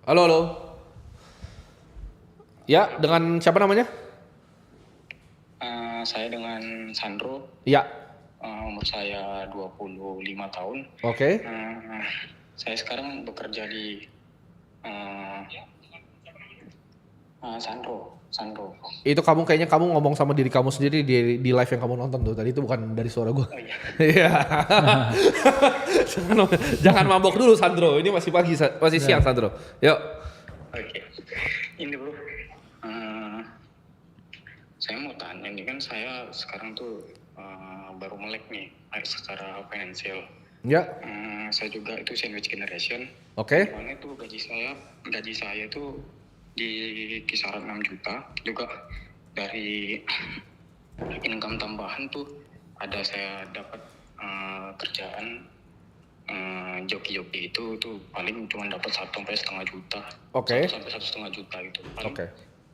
Halo, halo. Ya, dengan siapa namanya? Saya dengan Sandro, Ya, umur saya 25 tahun. oke. Saya sekarang bekerja di Sandro. Itu kayaknya kamu ngomong sama diri kamu sendiri di live yang kamu nonton tuh. Tadi itu bukan dari suara gua. Oh iya. Iya. jangan, jangan mabok dulu Sandro. Ini masih pagi, masih siang Sandro. Yuk. Oke. Ini bro, saya mau tanya nih kan saya sekarang tuh baru melek nih secara finansial. Ya, Saya juga itu sandwich generation. oke. Dimana itu gaji saya tuh di kisaran 6 juta. Juga dari income tambahan tuh ada saya dapat kerjaan joki-joki itu tuh paling cuma dapat 1,5 juta. Oke. 1 sampai 1,5 juta gitu. Paling Oke.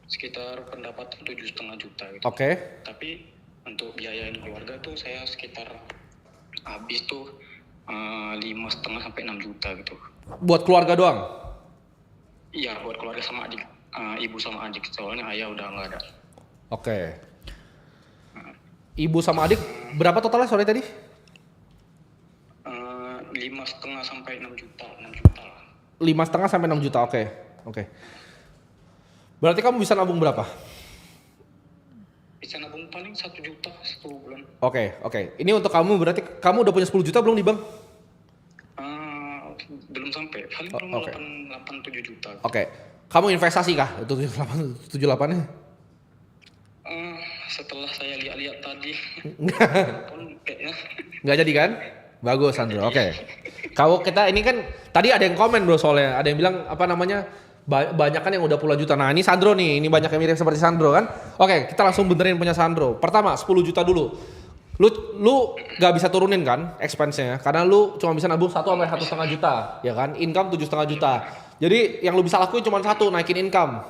sekitar pendapatan 7,5 juta gitu. Oke. Tapi untuk biayain keluarga tuh saya sekitar habis tuh 5,5 sampai 6 juta gitu. Buat keluarga doang. Iya, buat keluarga sama adik, ibu sama adik, soalnya ayah udah nggak ada. Oke. Ibu sama adik berapa totalnya sore tadi? 5,5 sampai 6 juta, 6 juta lah. 5,5 sampai 6 juta. Oke. Oke. Berarti kamu bisa nabung berapa? Bisa nabung paling 1 juta 1 bulan. Oke. Ini untuk kamu, berarti kamu udah punya 10 juta belum di bank? Belum sampai, paling belum Oke. 8-7 juta. Oke. Kamu investasi kah? Itu 78-nya? Setelah saya lihat-lihat tadi, pun kayaknya Nggak jadi kan? Bagus Sandro. Oke. Kita ini kan tadi ada yang komen bro soalnya, ada yang bilang apa namanya? Banyak kan yang udah puluhan juta. Nah, ini Sandro nih, ini banyak yang mirip seperti Sandro kan? Oke, kita langsung benerin punya Sandro. Pertama 10 juta dulu. Lu nggak bisa turunin kan expense-nya karena lu cuma bisa nabung 1 sampai 1,5 juta, ya kan? Income 7,5 juta. Jadi yang lu bisa lakuin cuma satu, naikin income.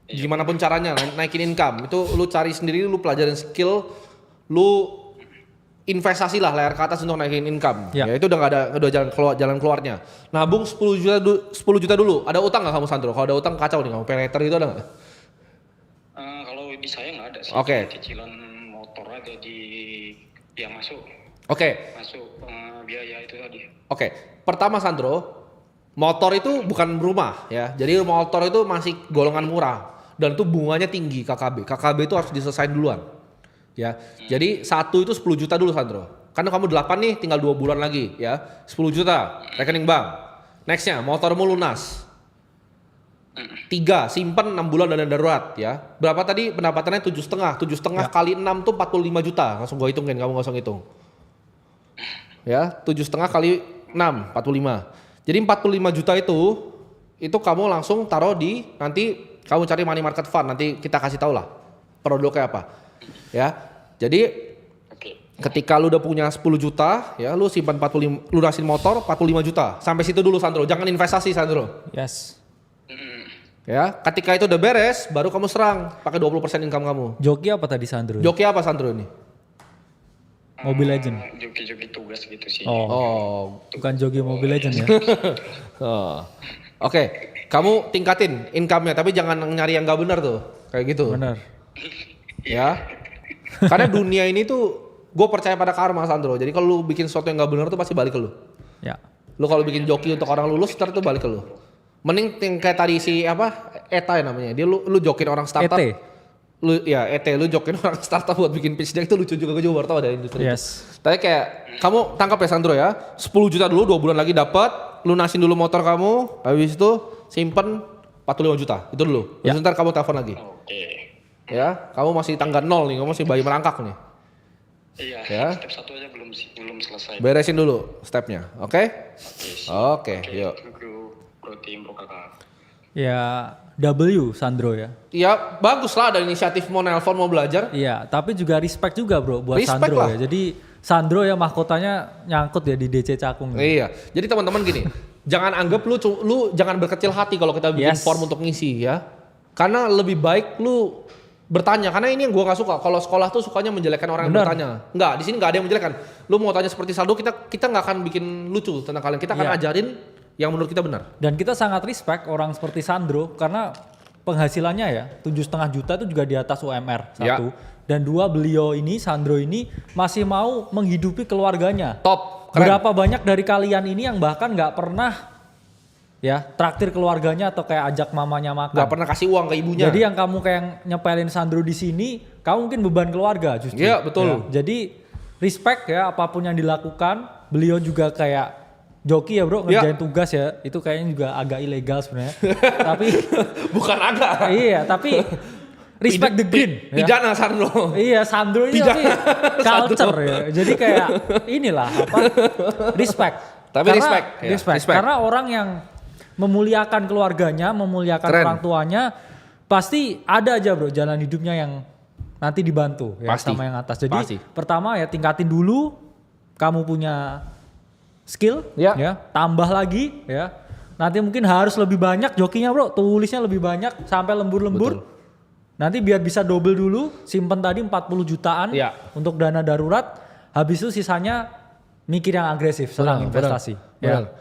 Gimana pun caranya naikin income. Itu lu cari sendiri, lu pelajarin skill, lu investasi lah layar ke atas untuk naikin income. Ya. Ya itu udah jalan keluarnya. Nabung 10 juta dulu. Ada utang nggak kamu Sandro? Kalau ada utang kacau nih kamu. Pay later itu ada nggak? kalau di saya nggak ada sih. Oke. Cicilan motor aja yang masuk Oke. biaya itu tadi. Oke. Pertama Sandro, motor itu bukan rumah ya. Jadi motor itu masih golongan murah dan itu bunganya tinggi KKB. KKB itu harus diselesain duluan. Ya. Jadi satu itu 10 juta dulu Sandro. Karena kamu 8 nih tinggal 2 bulan lagi ya. 10 juta rekening bank. Nextnya motormu lunas. 3 simpen 6 bulan dana darurat ya. Berapa tadi pendapatannya 7,5. 7,5 kali 6 tuh 45 juta. Langsung gue hitungin, kamu gak usah ngitung. Ya, 7,5 kali 6 45. Jadi 45 juta itu kamu langsung taruh di, nanti kamu cari money market fund, nanti kita kasih tahu lah produknya apa. Ya. Jadi Oke. ketika lu udah punya 10 juta ya, lu simpan 45, lunasin motor 45 juta. Sampai situ dulu Sandro, jangan investasi Sandro. Yes. Ya, ketika itu udah beres, baru kamu serang pakai 20% income kamu. Joki apa tadi Sandro? Joki apa Sandro ini? Mobile Legend. Joki-joki tugas gitu sih. Oh. Bukan joki Mobile Legend ya. Oh. Oke, kamu tingkatin income-nya, tapi jangan nyari yang gak benar tuh, kayak gitu. Benar. Ya, karena dunia ini tuh, gue percaya pada karma Sandro. Jadi kalau lu bikin sesuatu yang gak benar tuh pasti balik ke lu. Ya. Lu kalau bikin joki untuk orang lulus, ntar tuh balik ke lu. Mending kayak tadi si apa, Eta ya namanya. Dia lu jokin orang startup. ET. Lu jokin orang startup buat bikin pitch deck itu lucu juga, gue juga baru tahu ada industri. Yes. Tapi kayak kamu tangkap ya Sandro ya, 10 juta dulu 2 bulan lagi dapat, lunasin dulu motor kamu, habis itu simpen 45 juta, itu dulu. Ya. Ntar kamu telepon lagi. Oke. Ya, kamu masih tangga 0 nih, kamu masih bayi merangkak nih. Iya. Ya. Step 1 aja belum selesai. Beresin dulu stepnya, oke? Oke, yuk. Bro tim, bro kakak. Ya W Sandro ya. Ya bagus lah ada inisiatif mau nelpon mau belajar. Iya, tapi juga respect juga bro buat Respect Sandro lah. ya. Jadi Sandro ya mahkotanya nyangkut ya di DC Cakung. Iya, jadi teman-teman gini, jangan anggap lu jangan berkecil hati kalau kita bikin Yes. form untuk ngisi ya. Karena lebih baik lu bertanya, karena ini yang gua nggak suka. Kalau sekolah tuh sukanya menjelekkan orang yang Bener. bertanya. Enggak, di sini nggak ada yang menjelekkan. Lu mau tanya seperti Saldo, kita nggak akan bikin lucu tentang kalian. Kita akan Iya. ajarin yang menurut kita benar. Dan kita sangat respect orang seperti Sandro karena penghasilannya ya 7,5 juta itu juga di atas UMR satu. Ya. Dan dua, beliau ini Sandro ini masih mau menghidupi keluarganya. Top, keren. Berapa banyak dari kalian ini yang bahkan nggak pernah ya traktir keluarganya atau kayak ajak mamanya makan. Gak pernah kasih uang ke ibunya. Jadi yang kamu kayak nyepelin Sandro di sini, kamu mungkin beban keluarga justru. Iya, betul. Ya, jadi respect ya apapun yang dilakukan. Beliau juga kayak joki ya bro, ngerjain tugas ya. Itu kayaknya juga agak ilegal sebenarnya. Tapi bukan agak. iya, tapi respect the green. Ya. Pidana Sandro. Iya, Sandro ini tapi culture ya. Jadi kayak inilah apa? Respect. Tapi respect, ya, respect. Karena orang yang memuliakan keluarganya, memuliakan Keren. orang tuanya, pasti ada aja bro jalan hidupnya yang nanti dibantu ya Pasti. sama yang atas. Jadi Pasti. pertama ya tingkatin dulu kamu punya skill, Ya. ya tambah lagi ya. Nanti mungkin harus lebih banyak jokinya bro, tulisnya lebih banyak sampai lembur-lembur. Betul. Nanti biar bisa double dulu, simpen tadi 40 jutaan Ya. untuk dana darurat. Habis itu sisanya mikir yang agresif, serang investasi. Benar. Ya.